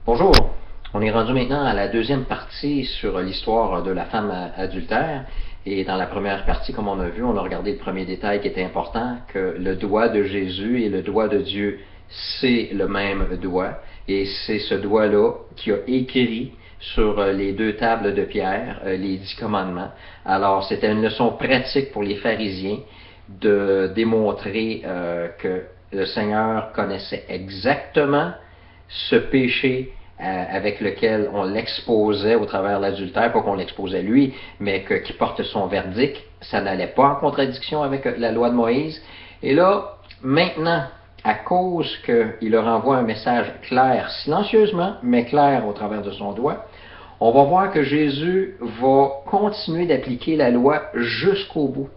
Bonjour, on est rendu maintenant à la deuxième partie sur l'histoire de la femme adultère. Et dans la première partie, comme on a vu, on a regardé le premier détail qui était important, que le doigt de Jésus et le doigt de Dieu, c'est le même doigt. Et c'est ce doigt-là qui a écrit sur les deux tables de pierre les 10 commandements. Alors, c'était une leçon pratique pour les pharisiens de démontrer que le Seigneur connaissait exactement ce péché avec lequel on l'exposait au travers de l'adultère, pas qu'on l'exposait lui, mais qui porte son verdict, ça n'allait pas en contradiction avec la loi de Moïse. Et là, maintenant, à cause qu'il leur envoie un message clair, silencieusement, mais clair au travers de son doigt, on va voir que Jésus va continuer d'appliquer la loi jusqu'au bout.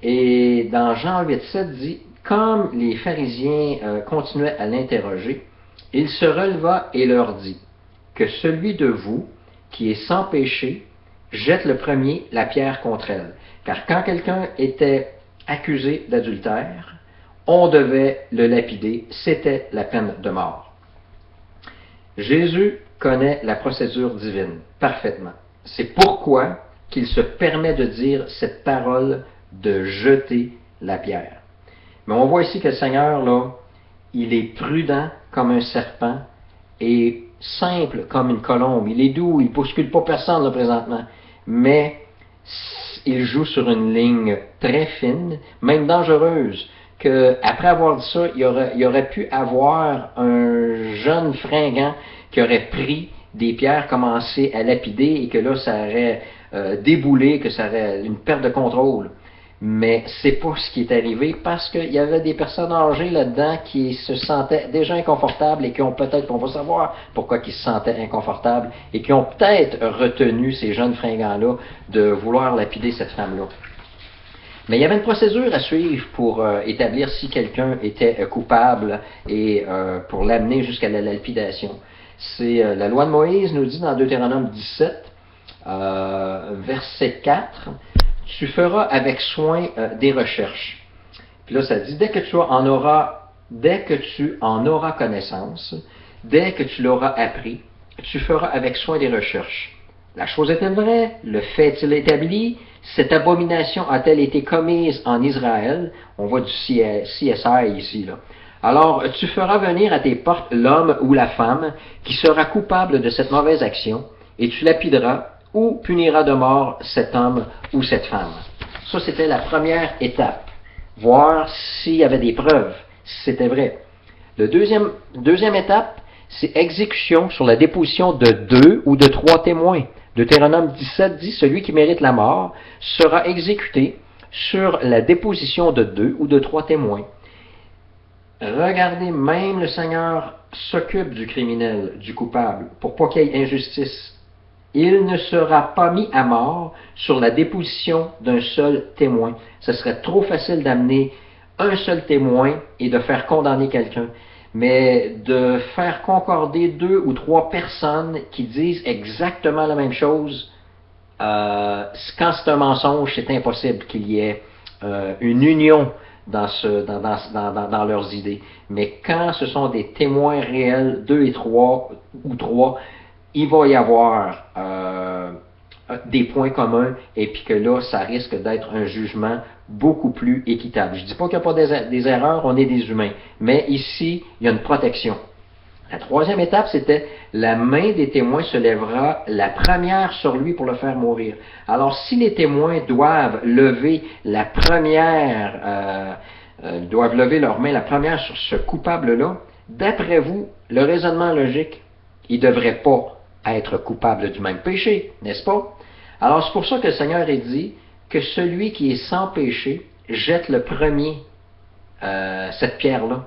Et dans Jean 8,7 dit, comme les pharisiens continuaient à l'interroger, il se releva et leur dit, que celui de vous qui est sans péché jette le premier la pierre contre elle. Car quand quelqu'un était accusé d'adultère, on devait le lapider, c'était la peine de mort. Jésus connaît la procédure divine parfaitement. C'est pourquoi qu'il se permet de dire cette parole de jeter la pierre. Mais on voit ici que le Seigneur, là, il est prudent comme un serpent et simple comme une colombe. Il est doux, il ne bouscule pas personne là, présentement. Mais il joue sur une ligne très fine, même dangereuse, qu'après avoir dit ça, il aurait pu avoir un jeune fringant qui aurait pris des pierres, commencé à lapider et que là, ça aurait déboulé, que ça aurait une perte de contrôle. Mais c'est pas ce qui est arrivé parce qu'il y avait des personnes âgées là-dedans qui se sentaient déjà inconfortables et qui ont peut-être, on va savoir pourquoi ils se sentaient inconfortables et qui ont peut-être retenu ces jeunes fringants-là de vouloir lapider cette femme-là. Mais il y avait une procédure à suivre pour établir si quelqu'un était coupable et pour l'amener jusqu'à la lapidation. C'est la loi de Moïse nous dit dans Deutéronome 17, verset 4, tu feras avec soin des recherches. Puis là, ça dit, dès que tu en auras connaissance, dès que tu l'auras appris, tu feras avec soin des recherches. La chose est-elle vraie? Le fait est-il établi? Cette abomination a-t-elle été commise en Israël? On voit du CSI ici, là. Alors, tu feras venir à tes portes l'homme ou la femme qui sera coupable de cette mauvaise action, et tu lapideras ou punira de mort cet homme ou cette femme. Ça, c'était la première étape. Voir s'il y avait des preuves, si c'était vrai. La deuxième étape, c'est exécution sur la déposition de 2 ou de 3 témoins. Deutéronome 17 dit, celui qui mérite la mort sera exécuté sur la déposition de 2 ou de 3 témoins. Regardez, même le Seigneur s'occupe du criminel, du coupable, pour pas qu'il y ait injustice. Il ne sera pas mis à mort sur la déposition d'un seul témoin. Ce serait trop facile d'amener un seul témoin et de faire condamner quelqu'un. Mais de faire concorder 2 ou 3 personnes qui disent exactement la même chose, quand c'est un mensonge, c'est impossible qu'il y ait une union dans leurs idées. Mais quand ce sont des témoins réels, 2 et 3 ou 3, il va y avoir des points communs et puis que là, ça risque d'être un jugement beaucoup plus équitable. Je ne dis pas qu'il n'y a pas des erreurs, on est des humains, mais ici, il y a une protection. La troisième étape, c'était la main des témoins se lèvera la première sur lui pour le faire mourir. Alors, si les témoins doivent lever la première, doivent lever leur main la première sur ce coupable-là, d'après vous, le raisonnement logique, il ne devrait pas être coupable du même péché, n'est-ce pas? Alors, c'est pour ça que le Seigneur a dit que celui qui est sans péché jette le premier cette pierre-là.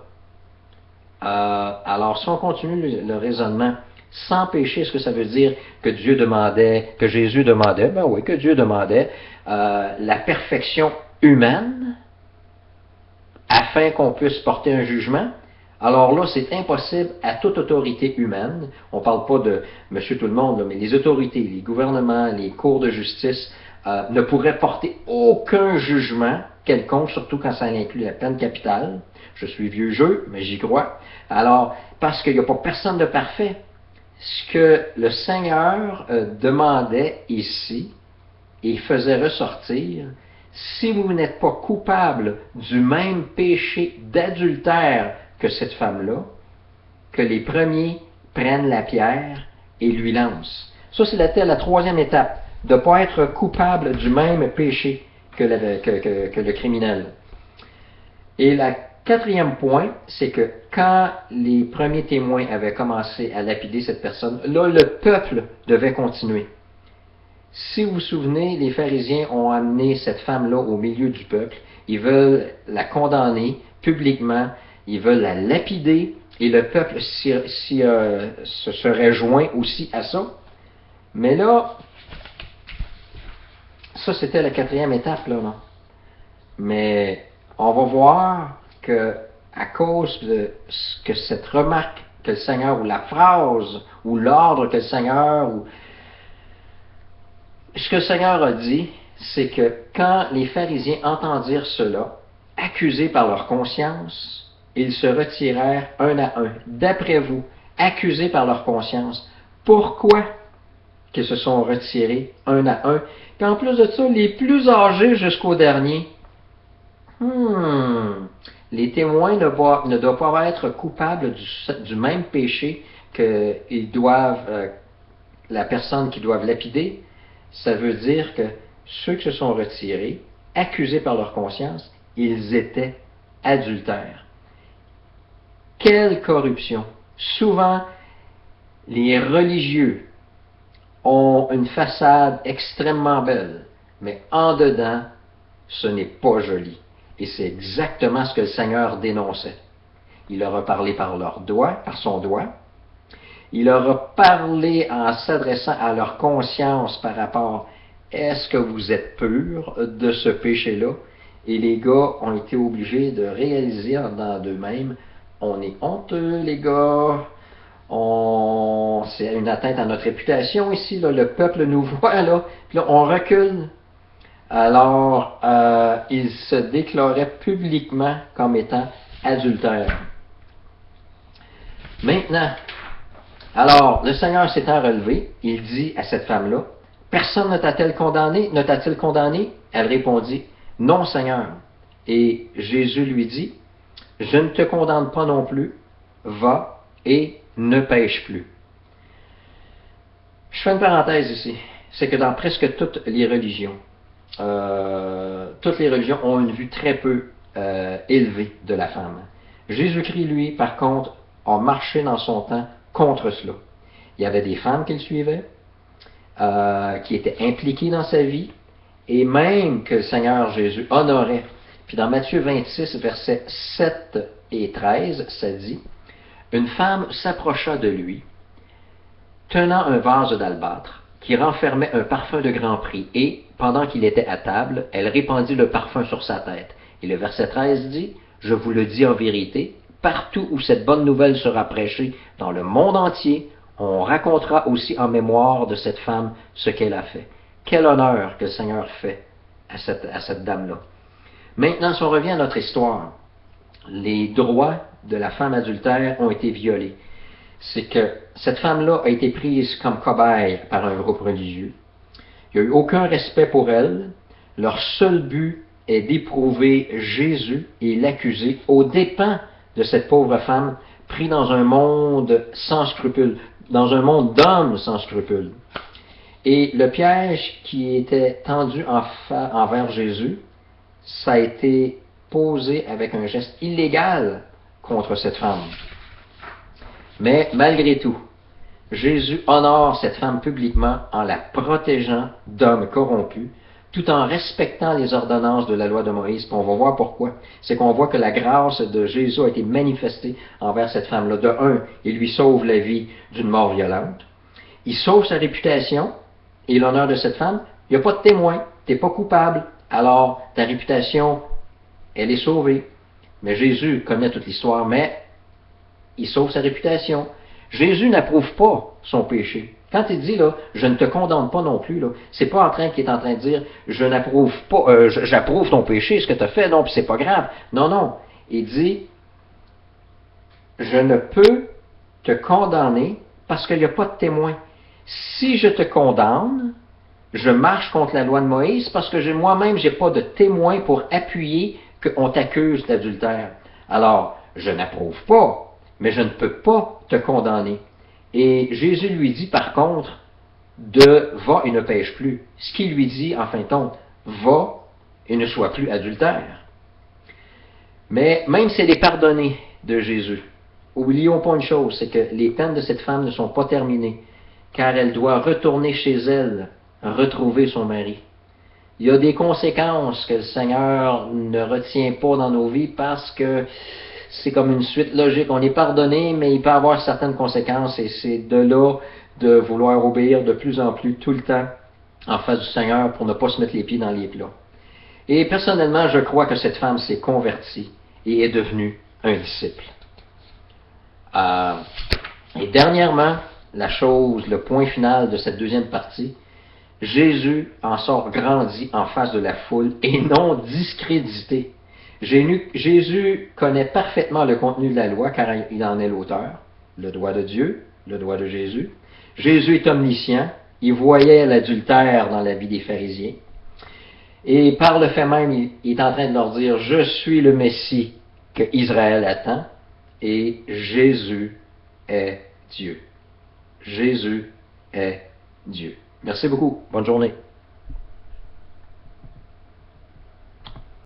Alors, si on continue le raisonnement, sans péché, est-ce que ça veut dire que Dieu demandait, que Jésus demandait, ben oui, que Dieu demandait la perfection humaine afin qu'on puisse porter un jugement? Alors là, c'est impossible à toute autorité humaine. On ne parle pas de monsieur tout le monde, là, mais les autorités, les gouvernements, les cours de justice ne pourraient porter aucun jugement quelconque, surtout quand ça inclut la peine capitale. Je suis vieux jeu, mais j'y crois. Alors, parce qu'il n'y a pas personne de parfait. Ce que le Seigneur demandait ici et faisait ressortir, si vous n'êtes pas coupable du même péché d'adultère que cette femme-là, que les premiers prennent la pierre et lui lancent. Ça, c'était la troisième étape, de ne pas être coupable du même péché que le criminel. Et le quatrième point, c'est que quand les premiers témoins avaient commencé à lapider cette personne, là, le peuple devait continuer. Si vous vous souvenez, les pharisiens ont amené cette femme-là au milieu du peuple. Ils veulent la condamner publiquement, ils veulent la lapider, et le peuple se serait joint aussi à ça. Mais là, ça c'était la quatrième étape, là, non? Mais on va voir que à cause de ce que cette remarque que le Seigneur, ou la phrase, ou l'ordre que le Seigneur, ou ce que le Seigneur a dit, c'est que quand les pharisiens entendirent cela, accusés par leur conscience, ils se retirèrent un à un. D'après vous, accusés par leur conscience, pourquoi qu'ils se sont retirés un à un? Qu'en plus de ça, les plus âgés jusqu'au dernier, les témoins ne doivent pas être coupables du même péché que la personne qu'ils doivent lapider. Ça veut dire que ceux qui se sont retirés, accusés par leur conscience, ils étaient adultères. Quelle corruption! Souvent, les religieux ont une façade extrêmement belle, mais en dedans, ce n'est pas joli. Et c'est exactement ce que le Seigneur dénonçait. Il leur a parlé par son doigt. Il leur a parlé en s'adressant à leur conscience par rapport « Est-ce que vous êtes purs de ce péché-là? » Et les gars ont été obligés de réaliser dans d'eux-mêmes « On est honteux, les gars. C'est une atteinte à notre réputation ici. Là. Le peuple nous voit, là. Puis là, on recule. » Alors, ils se déclaraient publiquement comme étant adultères. Maintenant, alors, le Seigneur s'étant relevé, il dit à cette femme-là, « Personne ne t'a-t-il condamné? Elle répondit, « Non, Seigneur. » Et Jésus lui dit, « Je ne te condamne pas non plus. Va et ne pêche plus. » Je fais une parenthèse ici. C'est que dans presque toutes les religions ont une vue très peu élevée de la femme. Jésus-Christ, lui, par contre, a marché dans son temps contre cela. Il y avait des femmes qui le suivaient, qui étaient impliquées dans sa vie, et même que le Seigneur Jésus honorait. Puis dans Matthieu 26, versets 7 et 13, ça dit, « Une femme s'approcha de lui, tenant un vase d'albâtre, qui renfermait un parfum de grand prix, et, pendant qu'il était à table, elle répandit le parfum sur sa tête. » Et le verset 13 dit, « Je vous le dis en vérité, partout où cette bonne nouvelle sera prêchée dans le monde entier, on racontera aussi en mémoire de cette femme ce qu'elle a fait. » Quel honneur que le Seigneur fait à cette dame-là. Maintenant, si on revient à notre histoire, les droits de la femme adultère ont été violés. C'est que cette femme-là a été prise comme cobaye par un groupe religieux. Il n'y a eu aucun respect pour elle. Leur seul but est d'éprouver Jésus et l'accuser aux dépens de cette pauvre femme prise dans un monde sans scrupules, dans un monde d'hommes sans scrupules. Et le piège qui était tendu envers Jésus, ça a été posé avec un geste illégal contre cette femme. Mais malgré tout, Jésus honore cette femme publiquement en la protégeant d'hommes corrompus, tout en respectant les ordonnances de la loi de Moïse. Puis on va voir pourquoi. C'est qu'on voit que la grâce de Jésus a été manifestée envers cette femme-là. De un, il lui sauve la vie d'une mort violente. Il sauve sa réputation et l'honneur de cette femme. Il n'y a pas de témoin. Tu n'es pas coupable. Alors, ta réputation, elle est sauvée. Mais Jésus connaît toute l'histoire, mais il sauve sa réputation. Jésus n'approuve pas son péché. Quand il dit, là, je ne te condamne pas non plus, là, c'est pas qu'il est en train de dire, je n'approuve pas, j'approuve ton péché, ce que tu as fait, non, puis c'est pas grave. Non, non. Il dit, je ne peux te condamner parce qu'il n'y a pas de témoin. Si je te condamne, je marche contre la loi de Moïse parce que moi-même, je n'ai pas de témoin pour appuyer qu'on t'accuse d'adultère. Alors, je n'approuve pas, mais je ne peux pas te condamner. Et Jésus lui dit par contre, va et ne pêche plus. Ce qu'il lui dit, en fin de compte, va et ne sois plus adultère. Mais même si elle est pardonnée de Jésus, oublions pas une chose, c'est que les peines de cette femme ne sont pas terminées, car elle doit retourner chez elle, retrouver son mari. Il y a des conséquences que le Seigneur ne retient pas dans nos vies parce que c'est comme une suite logique. On est pardonné, mais il peut y avoir certaines conséquences et c'est de là de vouloir obéir de plus en plus tout le temps en face du Seigneur pour ne pas se mettre les pieds dans les plats. Et personnellement, je crois que cette femme s'est convertie et est devenue un disciple. Et dernièrement, le point final de cette deuxième partie, Jésus en sort grandi en face de la foule et non discrédité. Jésus connaît parfaitement le contenu de la loi car il en est l'auteur, le doigt de Dieu, le doigt de Jésus. Jésus est omniscient, il voyait l'adultère dans la vie des pharisiens. Et par le fait même, il est en train de leur dire, je suis le Messie que Israël attend et Jésus est Dieu. Jésus est Dieu. Merci beaucoup. Bonne journée.